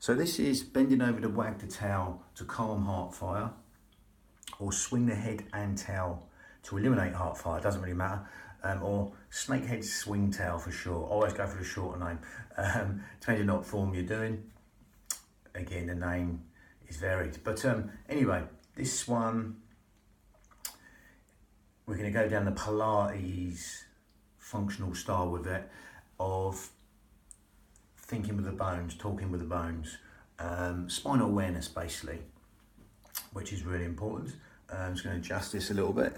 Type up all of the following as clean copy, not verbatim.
So this is bending over to wag the towel to calm heart fire, or swing the head and towel to eliminate heart fire, doesn't really matter, or snakehead swing towel for short. Always go for the shorter name, depending on what form you're doing. Again, the name is varied, but anyway, this one, we're going to go down the Pilates functional style with it, of thinking with the bones, talking with the bones, spinal awareness basically, which is really important. I'm just going to adjust this a little bit.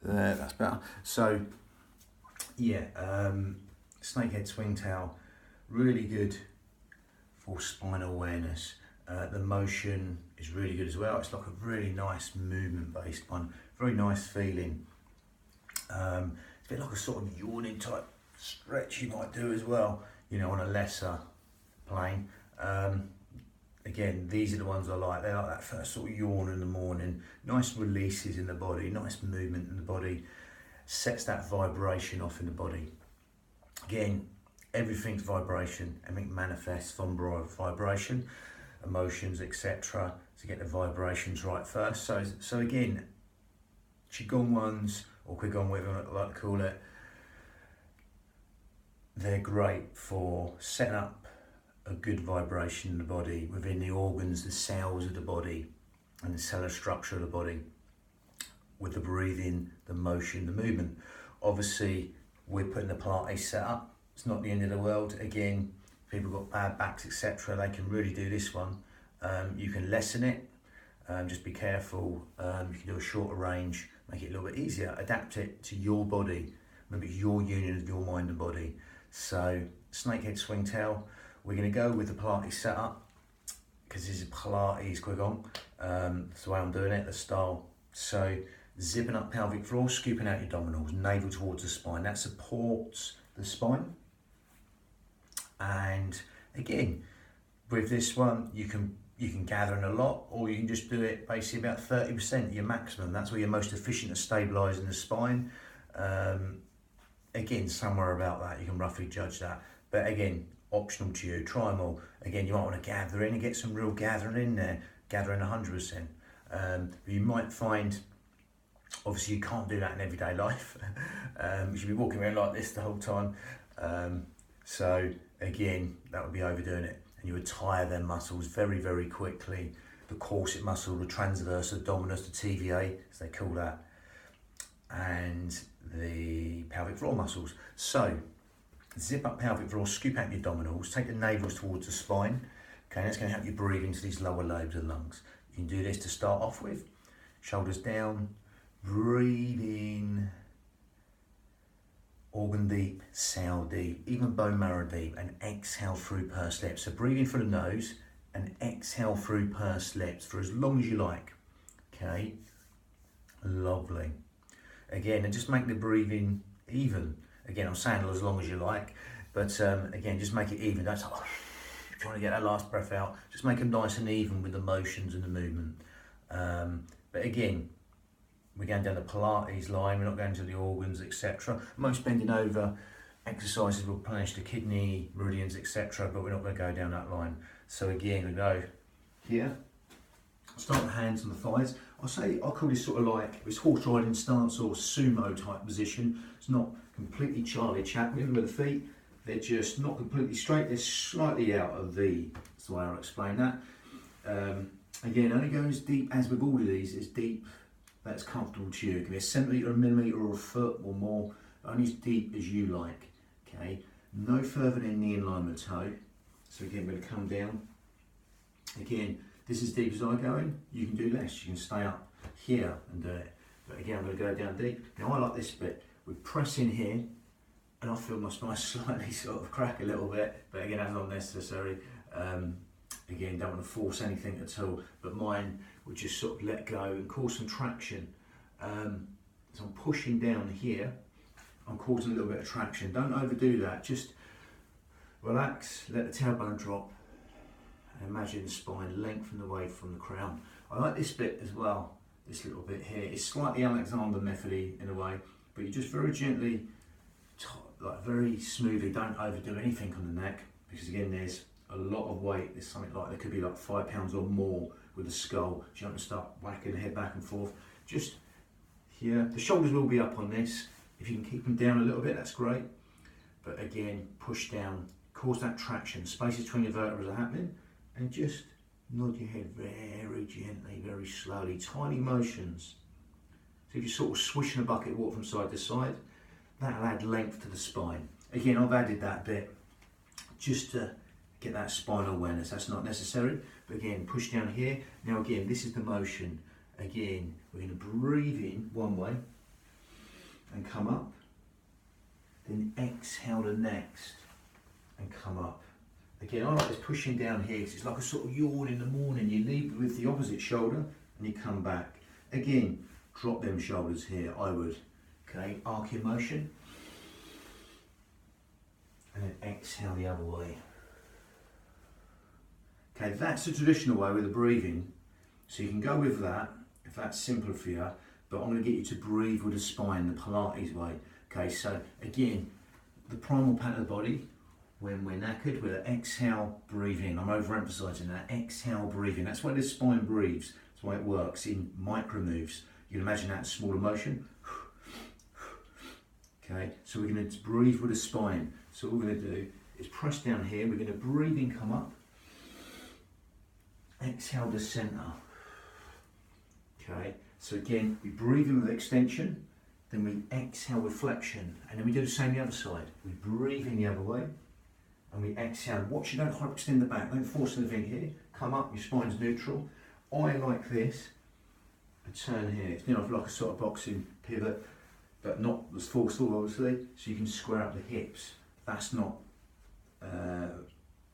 There, that's better. So yeah, snakehead swing towel, really good for spinal awareness. The motion is really good as well. It's like a really nice movement based one, very nice feeling. It's a bit like a sort of yawning type stretch you might do as well, you know, on a lesser plane. Again, these are the ones I like. They're like that first sort of yawn in the morning, nice releases in the body, nice movement in the body, sets that vibration off in the body. Again, everything's vibration, everything manifests from vibration, emotions, etc. to get the vibrations right first. So again, qigong ones, or qigong, whatever I like to call it, they're great for setting up a good vibration in the body, within the organs, the cells of the body, and the cellular structure of the body, with the breathing, the motion, the movement. Obviously, we're putting the Pilates set up. It's not the end of the world. Again, people got bad backs, etc. They can really do this one. You can lessen it. Just be careful. You can do a shorter range, make it a little bit easier. Adapt it to your body. Remember, it's your union of your mind and body. So, snakehead swing towel. We're going to go with the Pilates setup, because this is Pilates qigong. That's the way I'm doing it, the style. So, zipping up pelvic floor, scooping out your abdominals, navel towards the spine. That supports the spine. And again, with this one, you can gather in a lot, or you can just do it basically about 30% your maximum. That's where you're most efficient at stabilising the spine. Again, somewhere about that, you can roughly judge that. But again, optional to you, try them all. Again, you might want to gather in and get some real gathering in there, gathering 100%. You might find, obviously you can't do that in everyday life. You should be walking around like this the whole time. So again, that would be overdoing it. And you would tire their muscles very, very quickly. The corset muscle, the transverse abdominis, the TVA, as they call that, and the pelvic floor muscles. So, zip up pelvic floor, scoop out your abdominals, take the navels towards the spine. Okay, that's going to help you breathe into these lower lobes of the lungs. You can do this to start off with. Shoulders down, breathe in, organ deep, cell deep, even bone marrow deep, and exhale through pursed lips. So breathe in through the nose and exhale through pursed lips for as long as you like. Okay, lovely. Again, and just make the breathing even. Again, I'm saying as long as you like, but again, just make it even. Don't trying to get that last breath out. Just make them nice and even with the motions and the movement. But again, we're going down the Pilates line. We're not going to the organs, etc. Most bending over exercises will replenish the kidney, meridians, etc. But we're not going to go down that line. So again, we go here. Start with hands on the thighs. I'll call this sort of like, it's horse riding stance or sumo type position. It's not completely Charlie Chaplin with the feet. They're just not completely straight. They're slightly out of V. That's the way I'll explain that. Again, only going as deep as with all of these, as deep that's comfortable to you. It can be a centimetre, a millimetre, or a foot or more. Only as deep as you like. Okay. No further than knee in line with toe. So again, we're going to come down. Again, this is as deep as I go in. You can do less. You can stay up here and do it. But again, I'm going to go down deep. Now I like this bit. We press in here, and I feel my spine slightly sort of crack a little bit. But again, that's not necessary. Again, don't want to force anything at all. But mine would just sort of let go and cause some traction. So I'm pushing down here. I'm causing a little bit of traction. Don't overdo that. Just relax. Let the tailbone drop. And imagine the spine lengthen away from the crown. I like this bit as well, this little bit here. It's slightly Alexander method-y in a way, but you just very gently, like very smoothly, don't overdo anything on the neck, because again, there's a lot of weight. There's something like, there could be like 5 pounds or more with the skull. So you don't start whacking the head back and forth. Just here, the shoulders will be up on this. If you can keep them down a little bit, that's great. But again, push down, cause that traction. Spaces between your vertebrae are happening, and just nod your head very gently, very slowly, tiny motions. So if you're sort of swishing a bucket of water from side to side, that'll add length to the spine. Again, I've added that bit just to get that spinal awareness. That's not necessary, but again, push down here. Now again, this is the motion. Again, we're going to breathe in one way and come up, then exhale the next and come up. Again, I like this pushing down here because it's like a sort of yawn in the morning. You lead with the opposite shoulder and you come back. Again, drop them shoulders here, I would. Okay, arc your motion. And then exhale the other way. Okay, that's the traditional way with the breathing. So you can go with that, if that's simpler for you, but I'm going to get you to breathe with the spine, the Pilates way. Okay, so again, the primal pattern of the body, when we're knackered, we're exhale, breathe in. I'm overemphasizing that, exhale, breathe in. That's why the spine breathes. That's why it works in micro moves. You can imagine that smaller motion. Okay, so we're going to breathe with the spine. So what we're going to do is press down here. We're going to breathe in, come up. Exhale to center. Okay, so again, we breathe in with extension, then we exhale with flexion, and then we do the same the other side. We breathe in the other way, and we exhale. Watch you don't hyperextend the back, don't force anything here. Come up, your spine's neutral. I like this. A turn here. It's like a sort of boxing pivot, but not as forceful, obviously. So you can square up the hips. That's not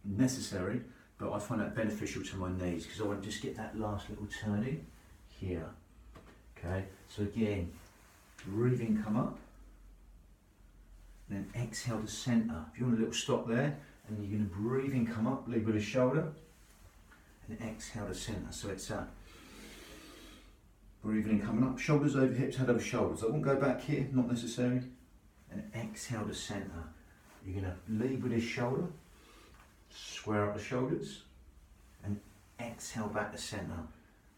necessary, but I find that beneficial to my knees because I want to just get that last little turn in here. Okay, so again, breathe in, come up, and then exhale to center. If you want a little stop there, and you're going to breathe in, come up, lead with the shoulder, and exhale to center. So it's breathing in, coming up, shoulders over hips, head over shoulders. I won't go back here, not necessary. And exhale to center. You're going to lead with this shoulder, square up the shoulders, and exhale back to center.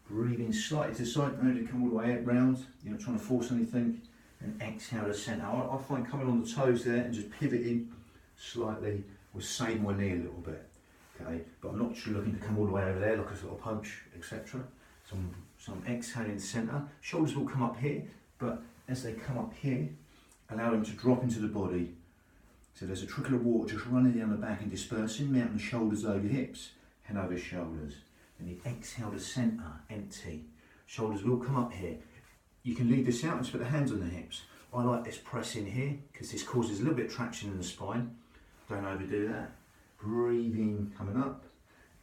Breathe in slightly to the side, no need to come all the way round. You're not trying to force anything. And exhale to center. I find coming on the toes there and just pivoting slightly will save my knee a little bit. Okay, but I'm not actually looking to come all the way over there like a sort of punch, etc. So I'm exhaling to center. Shoulders will come up here, but as they come up here, allow them to drop into the body. So there's a trickle of water just running down the back and dispersing, mounting the shoulders over hips, head over shoulders. Then you exhale to center, empty. Shoulders will come up here. You can leave this out and just put the hands on the hips. I like this press in here because this causes a little bit of traction in the spine. Don't overdo that. Breathing, coming up,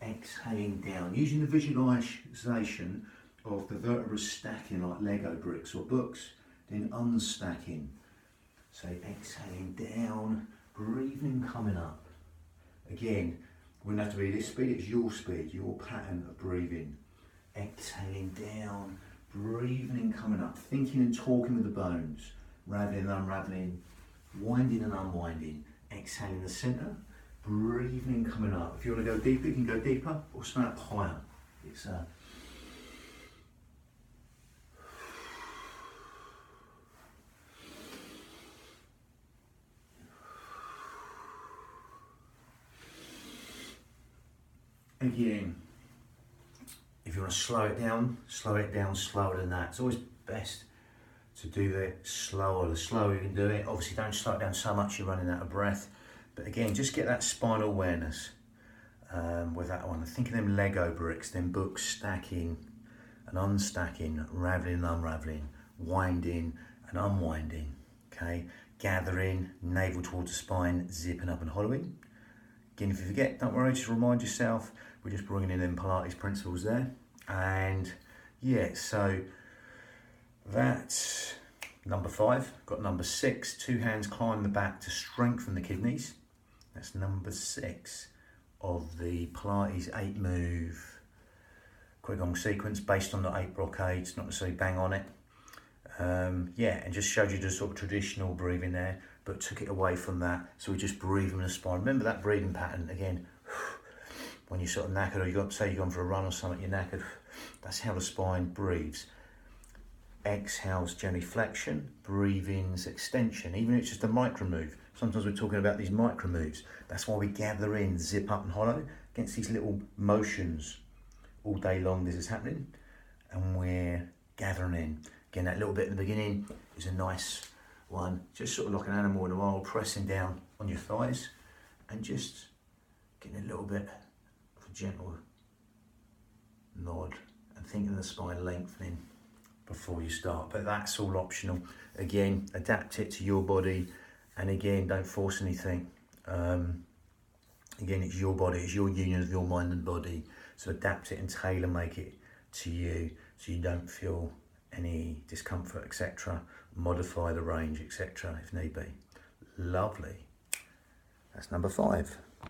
exhaling down. Using the visualization of the vertebrae stacking like Lego bricks or books, then unstacking. So exhaling down, breathing, coming up. Again, wouldn't have to be this speed, it's your speed, your pattern of breathing. Exhaling down, breathing, coming up, thinking and talking with the bones, raveling and unraveling, winding and unwinding. Exhaling the center, breathing, coming up. If you want to go deeper, you can go deeper or stay up higher. It's again, if you want to slow it down slower than that. It's always best to do the slower you can do it. Obviously don't slow it down so much you're running out of breath. But again, just get that spinal awareness with that one. Think of them Lego bricks, them books stacking and unstacking, raveling and unraveling, winding and unwinding. Okay, gathering, navel towards the spine, zipping up and hollowing. Again, if you forget, don't worry, just remind yourself. We're just bringing in them Pilates principles there. And yeah, so that's number 5. Got number 6, 2 hands climb the back to strengthen the kidneys. That's number 6 of the Pilates 8 move qigong sequence based on the 8 brocades, not necessarily bang on it. Yeah, and just showed you the sort of traditional breathing there, but took it away from that. So we just breathe in the spine. Remember that breathing pattern again. when you're sort of knackered, or you got, say you've gone for a run or something, you're knackered. That's how the spine breathes. Exhales genuflection, breathe in's extension, even if it's just a micro move. Sometimes we're talking about these micro moves. That's why we gather in, zip up and hollow, against these little motions. All day long this is happening, and we're gathering in. Again, that little bit at the beginning is a nice one, just sort of like an animal in a while, pressing down on your thighs and just getting a little bit of a gentle nod and thinking the spine lengthening before you start. But that's all optional. Again, adapt it to your body, and again, don't force anything. Again, it's your body, it's your union of your mind and body. So adapt it and tailor make it to you so you don't feel any discomfort, etc. Modify the range, etc. if need be. Lovely. That's number 5.